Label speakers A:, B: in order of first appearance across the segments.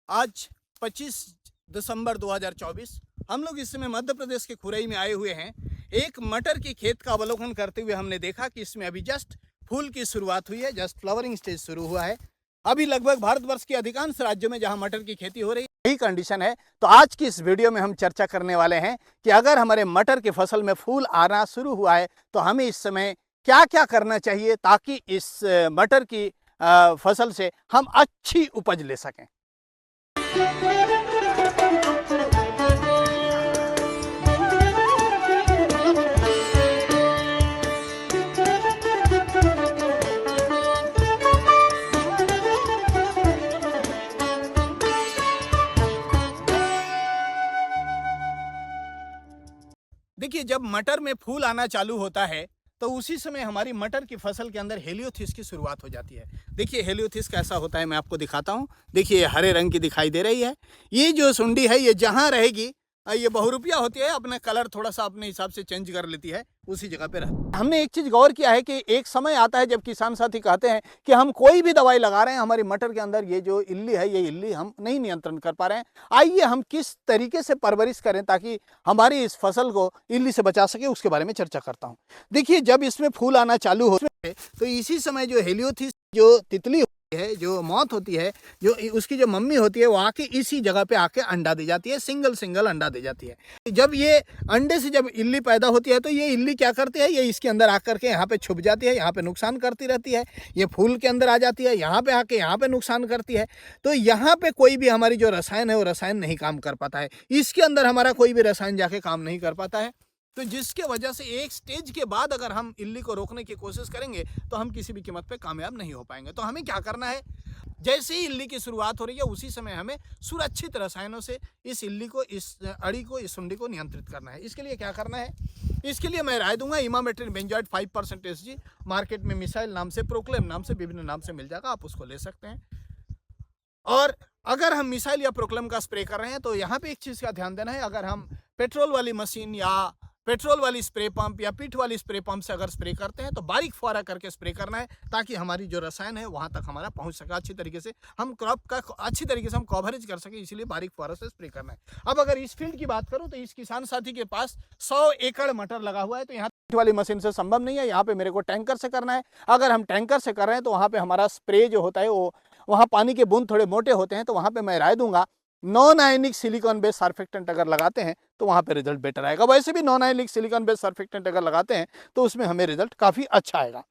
A: आज 25 दिसंबर 2024 हम लोग इस समय मध्य प्रदेश के खुरई में आए हुए हैं। एक मटर की खेत का अवलोकन करते हुए हमने देखा कि इसमें अभी जस्ट फूल की शुरुआत हुई है, जस्ट फ्लावरिंग स्टेज शुरू हुआ है। अभी लगभग भारतवर्ष के अधिकांश राज्यों में जहां मटर की खेती हो रही है यही कंडीशन है। तो आज की इस वीडियो में हम चर्चा करने वाले हैं कि अगर हमारे मटर की फसल में फूल आना शुरू हुआ है तो हमें इस समय क्या क्या करना चाहिए ताकि इस मटर की फसल से हम अच्छी उपज ले सकें। देखिए, जब मटर में फूल आना चालू होता है तो उसी समय हमारी मटर की फसल के अंदर हेलियोथिस की शुरुआत हो जाती है। देखिए हेलियोथिस कैसा होता है मैं आपको दिखाता हूँ। देखिए हरे रंग की दिखाई दे रही है। ये जो सुंडी है ये जहाँ रहेगी ये बहुरूपिया होती है, अपना कलर थोड़ा सा अपने हिसाब से चेंज कर लेती है, उसी जगह पे रहती है। हमने एक चीज गौर किया है कि एक समय आता है जब किसान साथी कहते हैं कि हम कोई भी दवाई लगा रहे हैं, हमारी मटर के अंदर ये जो इल्ली है ये इल्ली हम नहीं नियंत्रण कर पा रहे हैं। आइए हम किस तरीके से परवरिश करें ताकि हमारी इस फसल को इल्ली से बचा सके, उसके बारे में चर्चा करता हूँ। देखिए जब इसमें फूल आना चालू हो तो इसी समय जो हेलियोथिस जो तितली है, जो मौत होती है, जो उसकी जो मम्मी होती है वो आके इसी जगह पे आके अंडा दे जाती है, सिंगल अंडा दे जाती है। जब ये अंडे से जब इल्ली पैदा होती है तो ये इल्ली क्या करती है, ये इसके अंदर आकर के यहाँ पे छुप जाती है, यहाँ पे नुकसान करती रहती है। ये फूल के अंदर आ जाती है, यहाँ पे आके यहाँ पे नुकसान करती है। तो यहाँ पे कोई भी हमारी जो रसायन है वो रसायन नहीं काम कर पाता है, इसके अंदर हमारा कोई भी रसायन जाके काम नहीं कर पाता है। तो जिसके वजह से एक स्टेज के बाद अगर हम इल्ली को रोकने की कोशिश करेंगे तो हम किसी भी कीमत पे कामयाब नहीं हो पाएंगे। तो हमें क्या करना है, जैसे ही इल्ली की शुरुआत हो रही है उसी समय हमें सुरक्षित रसायनों से इस इल्ली को, इस अड़ी को, इस सुंडी को नियंत्रित करना है। इसके लिए क्या करना है, इसके लिए मैं राय दूंगा इमामेट्रिन बेंजोएट 5% SG मार्केट में मिसाइल नाम से, प्रोक्लेम नाम से, विभिन्न नाम से मिल जाएगा, आप उसको ले सकते हैं। और अगर हम मिसाइल या प्रोक्लेम का स्प्रे कर रहे हैं तो यहाँ पे एक चीज का ध्यान देना है, अगर हम पेट्रोल वाली मशीन या पेट्रोल वाली स्प्रे पंप या पीठ वाली स्प्रे पंप से अगर स्प्रे करते हैं तो बारीक फुहारा करके स्प्रे करना है ताकि हमारी जो रसायन है वहां तक हमारा पहुंच सके, अच्छी तरीके से हम क्रॉप का अच्छी तरीके से हम कवरेज कर सके, इसलिए बारीक फुहारा से स्प्रे करना है। अब अगर इस फील्ड की बात करूं तो इस किसान साथी के पास 100 एकड़ मटर लगा हुआ है, तो यहाँ वाली मशीन से संभव नहीं है, यहाँ पे मेरे को टैंकर से करना है। अगर हम टैंकर से कर रहे हैं तो वहाँ पे हमारा स्प्रे जो होता है वो वहाँ पानी के बूंद थोड़े मोटे होते हैं, तो वहाँ पे मैं राय दूंगा non ionic silicon based surfactant अगर लगाते हैं तो वहाँ पे रिजल्ट बेटर आएगा। वैसे भी non ionic silicon based surfactant अगर लगाते हैं तो उसमें हमें रिजल्ट काफ़ी अच्छा आएगा।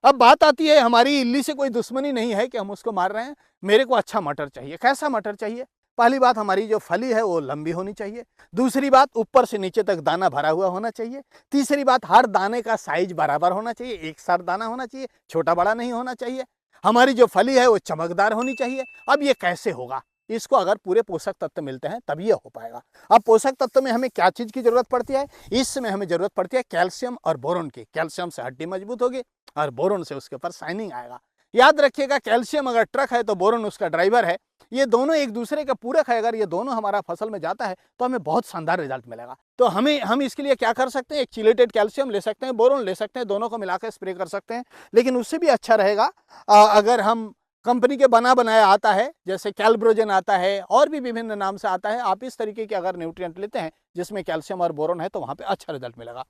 A: अब बात आती है, हमारी इल्ली से कोई दुश्मनी नहीं है कि हम उसको मार रहे हैं, मेरे को अच्छा मटर चाहिए। कैसा मटर चाहिए? पहली बात, हमारी जो फली है वो लंबी होनी चाहिए। दूसरी बात, ऊपर से नीचे तक दाना भरा हुआ होना चाहिए। तीसरी बात, हर दाने का साइज बराबर होना चाहिए, एक साथ दाना होना चाहिए, छोटा बड़ा नहीं होना चाहिए। हमारी जो फली है वो चमकदार होनी चाहिए। अब ये कैसे होगा, इसको अगर पूरे पोषक तत्व मिलते हैं तभी ये हो पाएगा। अब पोषक तत्व में हमें क्या चीज की जरूरत पड़ती है, इसमें हमें जरूरत पड़ती है कैल्शियम और बोरोन की। कैल्शियम से हड्डी मजबूत होगी और बोरोन से उसके ऊपर शाइनिंग आएगा। याद रखिएगा, कैल्शियम अगर ट्रक है तो बोरोन उसका ड्राइवर है, ये दोनों एक दूसरे का पूरक है। अगर ये दोनों हमारा फसल में जाता है तो हमें बहुत शानदार रिजल्ट मिलेगा। तो हम इसके लिए क्या कर सकते हैं, एक चिलेटेड कैल्शियम ले सकते हैं, बोरोन ले सकते हैं, दोनों को मिलाकर स्प्रे कर सकते हैं। लेकिन उससे भी अच्छा रहेगा अगर हम कंपनी के बना बनाया आता है, जैसे कैल्ब्रोजन आता है और भी विभिन्न नाम से आता है, आप इस तरीके के अगर न्यूट्रिएंट लेते हैं जिसमें कैल्शियम और बोरोन है तो वहां पे अच्छा रिजल्ट मिलेगा।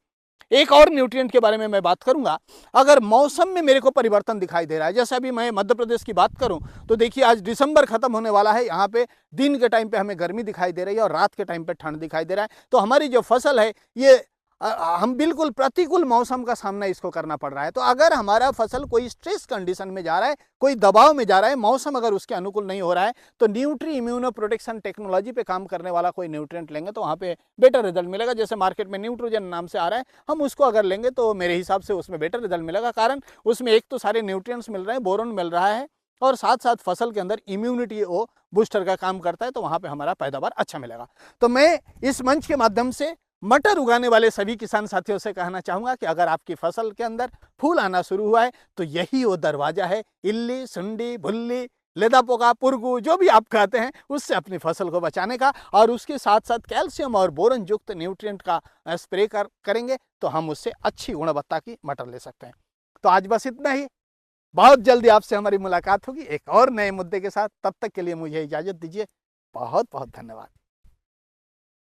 A: एक और न्यूट्रिएंट के बारे में मैं बात करूंगा। अगर मौसम में मेरे को परिवर्तन दिखाई दे रहा है, जैसे अभी मैं मध्य प्रदेश की बात करूं तो देखिए आज दिसंबर खत्म होने वाला है, यहाँ पे दिन के टाइम पे हमें गर्मी दिखाई दे रही है और रात के टाइम पे ठंड दिखाई दे रहा है। तो हमारी जो फसल है ये हम बिल्कुल प्रतिकूल मौसम का सामना इसको करना पड़ रहा है। तो अगर हमारा फसल कोई स्ट्रेस कंडीशन में जा रहा है, कोई दबाव में जा रहा है, मौसम अगर उसके अनुकूल नहीं हो रहा है, तो न्यूट्री इम्यूनो प्रोटेक्शन टेक्नोलॉजी पे काम करने वाला कोई न्यूट्रिएंट लेंगे तो वहाँ पे बेटर रिजल्ट मिलेगा। जैसे मार्केट में न्यूट्रोजन नाम से आ रहा है, हम उसको अगर लेंगे तो मेरे हिसाब से उसमें बेटर रिजल्ट मिलेगा। कारण उसमें एक तो सारे न्यूट्रिएंट्स मिल रहे हैं, बोरोन मिल रहा है और साथ साथ फसल के अंदर इम्यूनिटी वो बूस्टर का काम करता है, तो वहाँ पे हमारा पैदावार अच्छा मिलेगा। तो मैं इस मंच के माध्यम से मटर उगाने वाले सभी किसान साथियों से कहना चाहूंगा कि अगर आपकी फसल के अंदर फूल आना शुरू हुआ है तो यही वो दरवाजा है इल्ली, सुंडी, भुल्ली, लेदा पोका, पुरगू, जो भी आप कहते हैं, उससे अपनी फसल को बचाने का। और उसके साथ साथ कैल्शियम और बोरन युक्त न्यूट्रिएंट का स्प्रे करेंगे तो हम उससे अच्छी गुणवत्ता की मटर ले सकते हैं। तो आज बस इतना ही। बहुत जल्दी आपसे हमारी मुलाकात होगी एक और नए मुद्दे के साथ। तब तक के लिए मुझे इजाजत दीजिए। बहुत बहुत धन्यवाद।